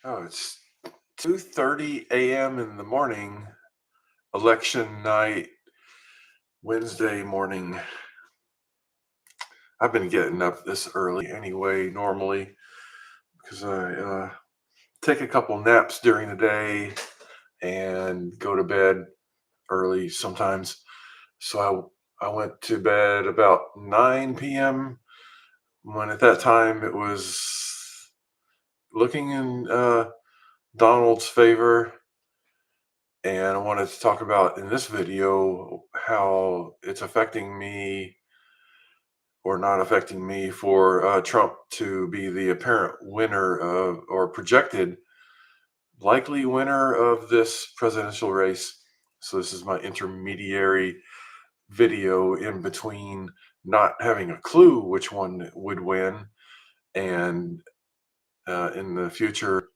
Oh, it's 2:30 a.m. in the morning, election night, Wednesday morning. I've been getting up this early anyway, normally, because I take a couple naps during the day and go to bed early sometimes. So I went to bed about 9 p.m. when at that time it was looking in Donald's favor. And I wanted to talk about in this video how it's affecting me or not affecting me for Trump to be the apparent winner of, or projected likely winner of this presidential race. So, this is my intermediary video in between not having a clue which one would win. And in the future,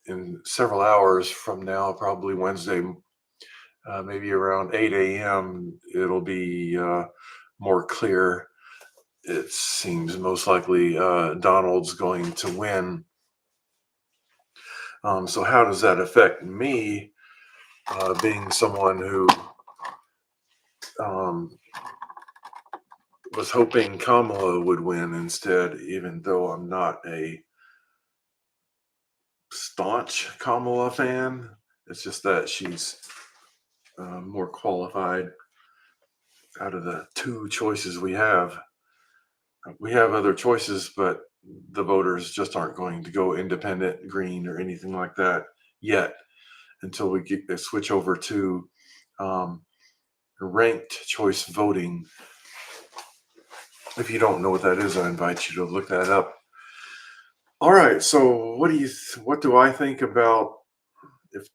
in several hours from now, probably Wednesday, maybe around 8 a.m., it'll be more clear. It seems most likely Donald's going to win. So how does that affect me, being someone who um, was hoping Kamala would win instead, even though I'm not a staunch Kamala fan? It's just that she's more qualified out of the two choices we have. We have other choices, but the voters just aren't going to go independent, green, or anything like that yet until we switch over to um, ranked choice voting. If you don't know what that is, I invite you to look that up. All right, so what do I think about if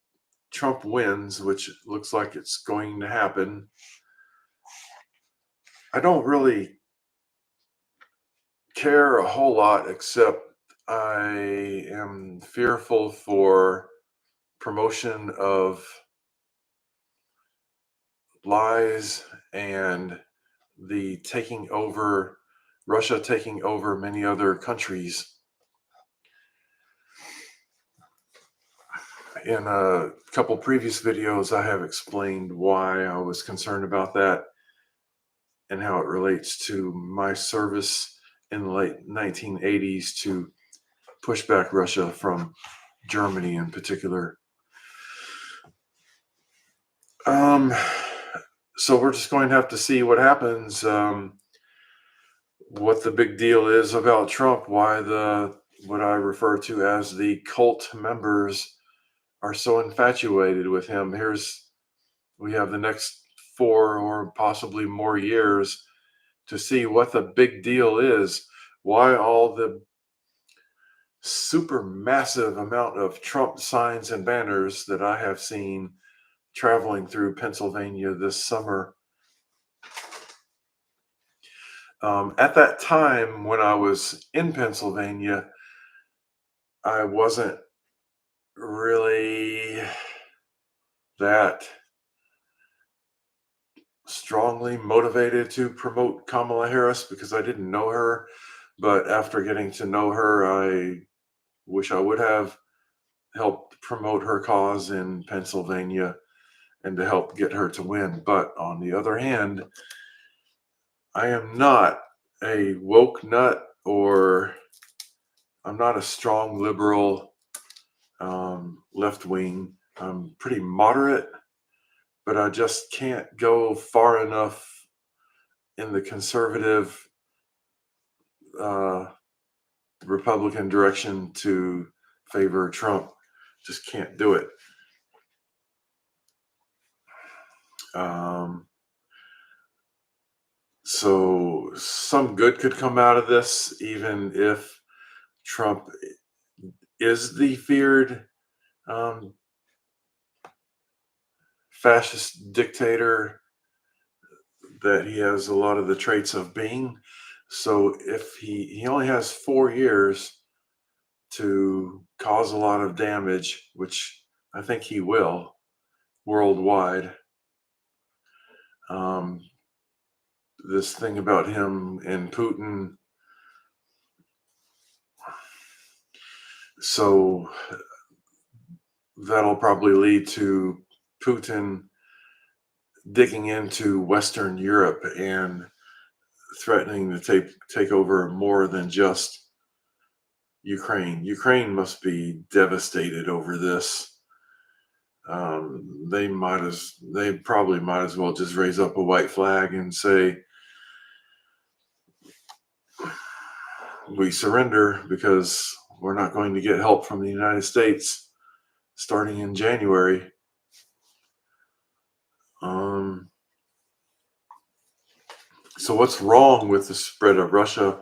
Trump wins, which looks like it's going to happen? I don't really care a whole lot, except I am fearful for promotion of lies and the taking over, Russia taking over many other countries. In a couple previous videos, I have explained why I was concerned about that and how it relates to my service in the late 1980s to push back Russia from Germany in particular. So we're just going to have to see what happens, what the big deal is about Trump, why what I refer to as the cult members are so infatuated with him. We have the next 4 or possibly more years to see what the big deal is, why all the super massive amount of Trump signs and banners that I have seen traveling through Pennsylvania this summer. At that time, when I was in Pennsylvania, I wasn't really that strongly motivated to promote Kamala Harris because I didn't know her. But after getting to know her, I wish I would have helped promote her cause in Pennsylvania and to help get her to win. But on the other hand, I am not a woke nut, or I'm not a strong liberal, left wing. I'm pretty moderate, but I just can't go far enough in the conservative uh, Republican direction to favor Trump. Just can't do it. So some good could come out of this, even if Trump is the feared fascist dictator that he has a lot of the traits of being. So if he only has 4 years to cause a lot of damage, which I think he will worldwide. This thing about him and Putin, So that'll probably lead to Putin digging into Western Europe and threatening to take over more than just Ukraine. Ukraine must be devastated over this. They probably might as well just raise up a white flag and say we surrender because we're not going to get help from the United States starting in January. So what's wrong with the spread of Russia?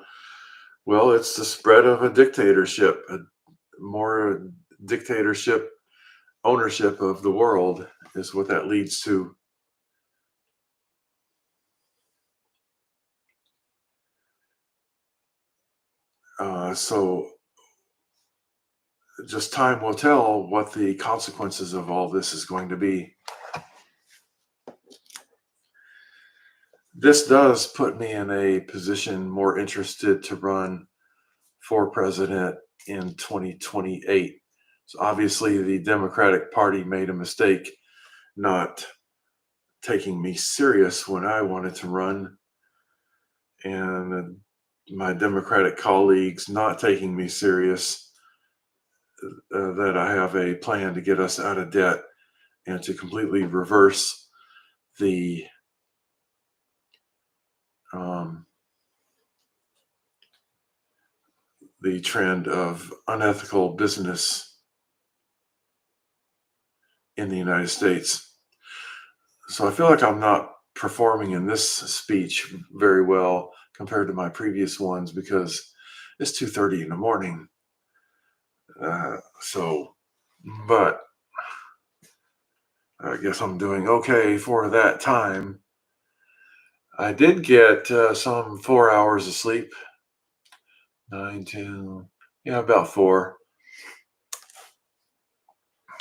Well, it's the spread of a dictatorship, a more dictatorship ownership of the world is what that leads to. So just time will tell what the consequences of all this is going to be. This does put me in a position more interested to run for president in 2028. So obviously the Democratic Party made a mistake not taking me serious when I wanted to run, and my Democratic colleagues not taking me serious, that I have a plan to get us out of debt and to completely reverse the trend of unethical business in the United States. So I feel like I'm not performing in this speech very well compared to my previous ones because it's 2:30 in the morning. But I guess I'm doing okay for that time. I did get some 4 hours of sleep. 9, 10, yeah, about 4.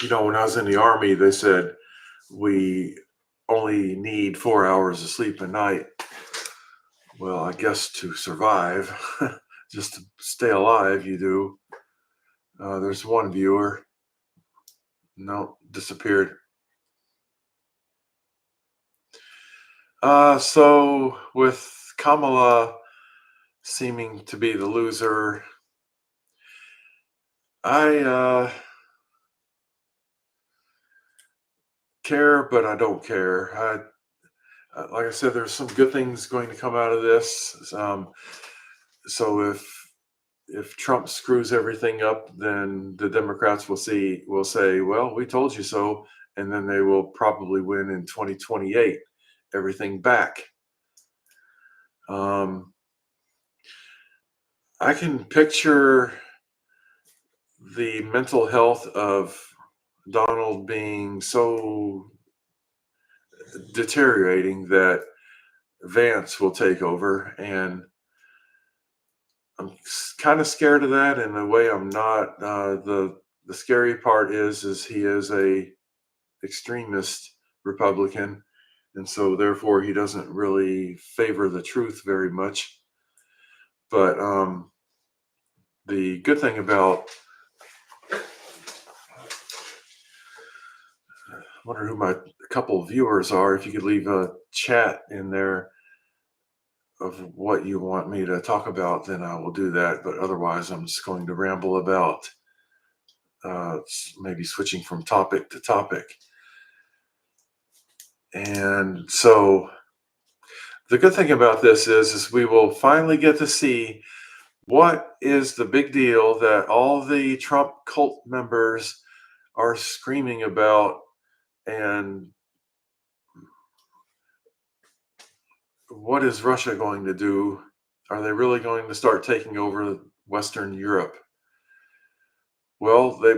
When I was in the Army, they said we only need 4 hours of sleep a night. Well, I guess to survive, just to stay alive, you do. There's one viewer. No, disappeared. So with Kamala seeming to be the loser, I care, but I don't care. Like I said, there's some good things going to come out of this. So if Trump screws everything up, then the Democrats will say, well, we told you so, and then they will probably win in 2028, everything back. I can picture the mental health of Donald being so deteriorating that Vance will take over, and I'm kind of scared of that. In a way, I'm not. The scary part is he is a extremist Republican, and so therefore he doesn't really favor the truth very much. But the good thing about, I wonder who my couple of viewers are. If you could leave a chat in there of what you want me to talk about, then I will do that. But otherwise, I'm just going to ramble about, maybe switching from topic to topic. And so the good thing about this is we will finally get to see what is the big deal that all the Trump cult members are screaming about, and what is Russia going to do? Are they really going to start taking over Western Europe? Well, they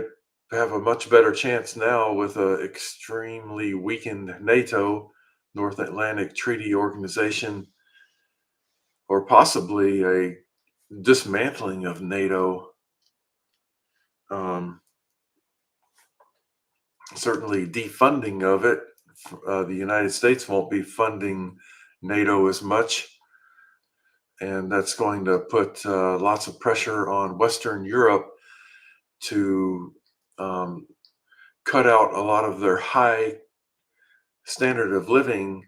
have a much better chance now with an extremely weakened NATO, North Atlantic Treaty Organization, or possibly a dismantling of NATO. Certainly defunding of it. The United States won't be funding NATO as much, and that's going to put lots of pressure on Western Europe to um, cut out a lot of their high standard of living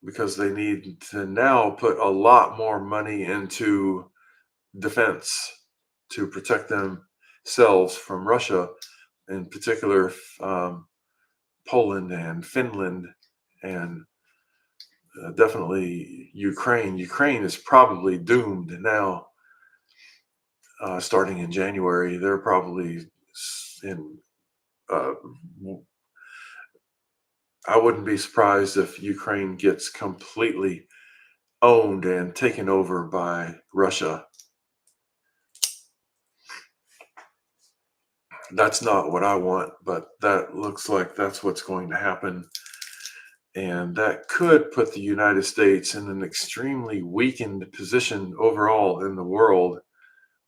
because they need to now put a lot more money into defense to protect themselves from Russia, in particular Poland and Finland, and definitely Ukraine. Ukraine is probably doomed now. Starting in January, they're probably in. Uh, I wouldn't be surprised if Ukraine gets completely owned and taken over by Russia. That's not what I want, but that looks like that's what's going to happen. And that could put the United States in an extremely weakened position overall in the world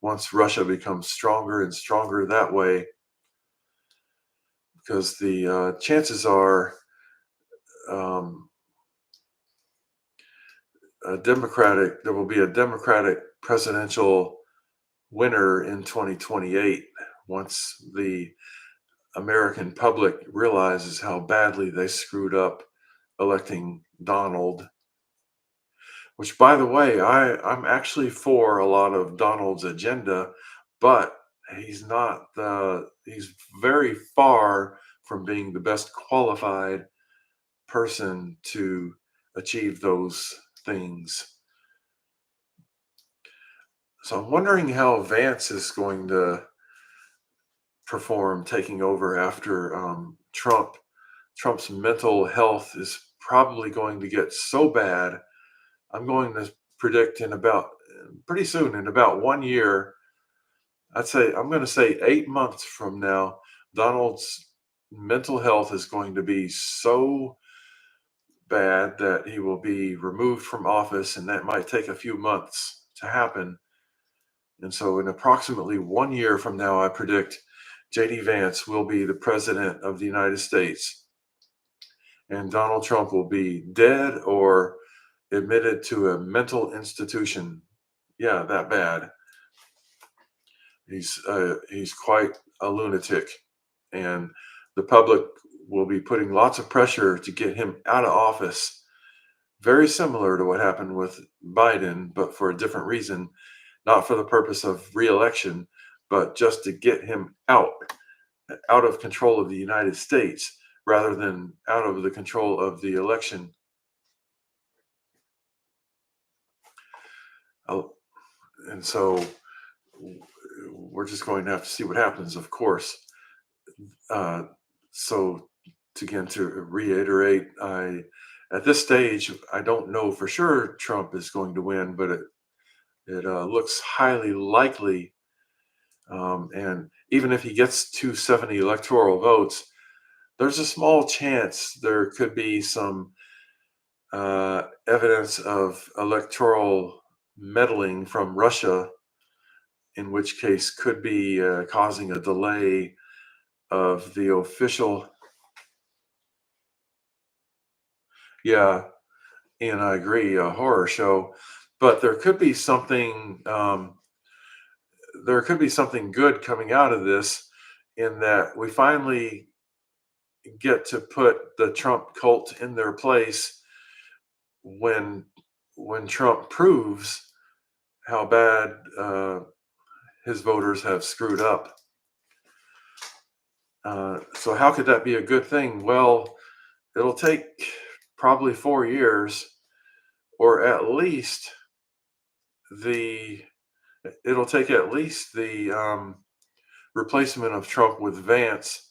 once Russia becomes stronger and stronger that way, because the chances are um, there will be a Democratic presidential winner in 2028 once the American public realizes how badly they screwed up electing Donald, which, by the way, I'm actually for a lot of Donald's agenda, but he's very far from being the best qualified person to achieve those things. So I'm wondering how Vance is going to perform taking over after Trump. Trump's mental health is probably going to get so bad. I'm going to predict pretty soon, in about 1 year, I'm going to say 8 months from now, Donald's mental health is going to be so bad that he will be removed from office, and that might take a few months to happen. And so, in approximately 1 year from now, I predict J.D. Vance will be the president of the United States, and Donald Trump will be dead or admitted to a mental institution. Yeah, that bad. He's quite a lunatic, and the public will be putting lots of pressure to get him out of office. Very similar to what happened with Biden, but for a different reason, not for the purpose of re-election, but just to get him out of control of the United States rather than out of the control of the election. And so we're just going to have to see what happens, of course. So to reiterate, at this stage, I don't know for sure Trump is going to win, but it looks highly likely. And even if he gets 270 electoral votes, there's a small chance there could be some evidence of electoral meddling from Russia, in which case could be causing a delay of the official. Yeah, and I agree, a horror show, but there could be something. There could be something good coming out of this, in that we finally get to put the Trump cult in their place when Trump proves how bad his voters have screwed up. So how could that be a good thing? Well, it'll take probably 4 years, or at least the it'll take at least the replacement of Trump with Vance.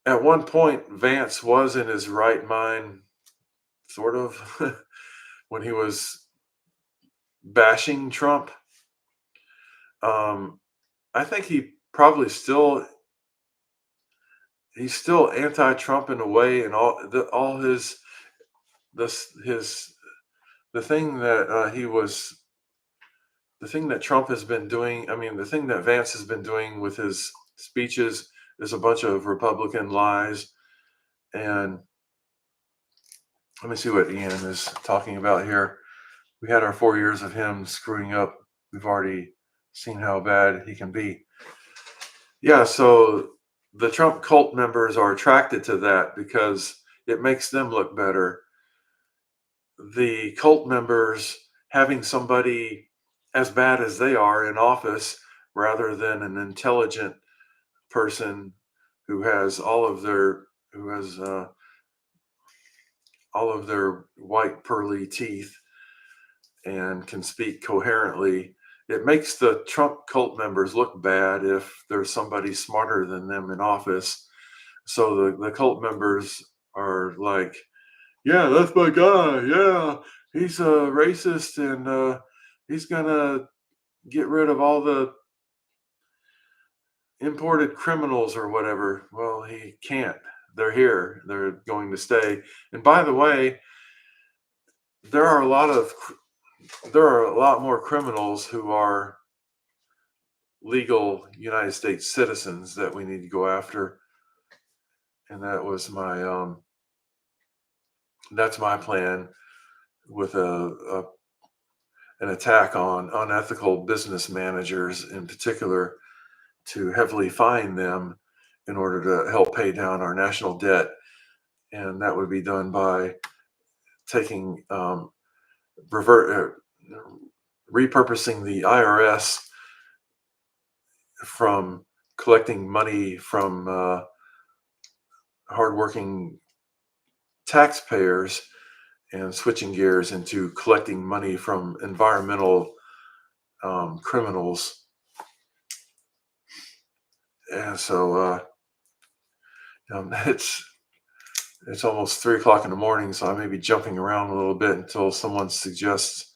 At one point, Vance was in his right mind, sort of, when he was bashing Trump. I think he's still anti-Trump in a way, and all his the thing that the thing that Trump has been doing. I mean, the thing that Vance has been doing with his speeches is a bunch of Republican lies. And let me see what Ian is talking about here. We had our 4 years of him screwing up. We've already seen how bad he can be. Yeah, so the Trump cult members are attracted to that because it makes them look better. The cult members having somebody as bad as they are in office rather than an intelligent person who has who has all of their white pearly teeth and can speak coherently. It makes the Trump cult members look bad if there's somebody smarter than them in office. So the cult members are like, yeah, that's my guy. Yeah, he's a racist and he's gonna get rid of all the imported criminals or whatever. Well, he can't. They're here. They're going to stay. And by the way, there are a lot of there are a lot more criminals who are legal United States citizens that we need to go after. And that's my plan with an attack on unethical business managers in particular to heavily fine them in order to help pay down our national debt. And that would be done by taking revert repurposing the IRS from collecting money from hardworking taxpayers and switching gears into collecting money from environmental criminals. And so it's almost 3 o'clock in the morning, so I may be jumping around a little bit until someone suggests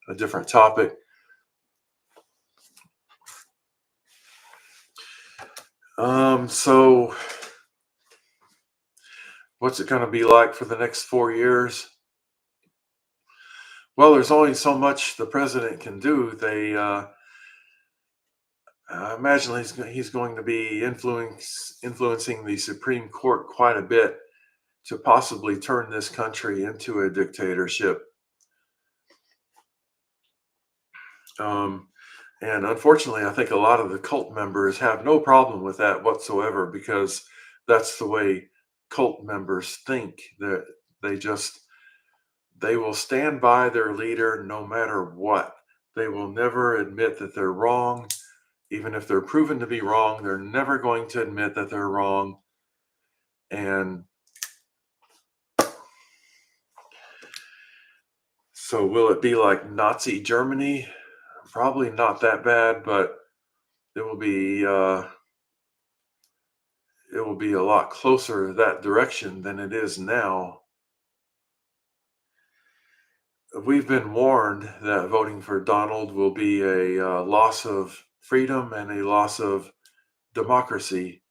a different topic. So what's it going to be like for the next 4 years? Well, there's only so much the president can do. I imagine he's going to be influencing the Supreme Court quite a bit to possibly turn this country into a dictatorship. And unfortunately, I think a lot of the cult members have no problem with that whatsoever because that's the way cult members think. That they will stand by their leader no matter what. They will never admit that they're wrong. Even if they're proven to be wrong, they're never going to admit that they're wrong. And so will it be like Nazi Germany? Probably not that bad, but it will be a lot closer that direction than it is now. We've been warned that voting for Donald will be a loss of freedom and a loss of democracy,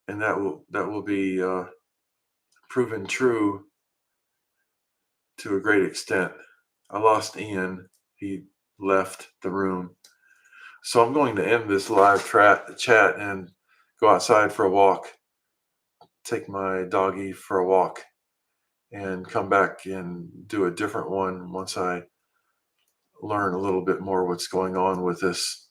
and that will be proven true to a great extent. I lost Ian; he left the room, so I'm going to end this live chat and go outside for a walk, take my doggy for a walk, and come back and do a different one once I learn a little bit more what's going on with this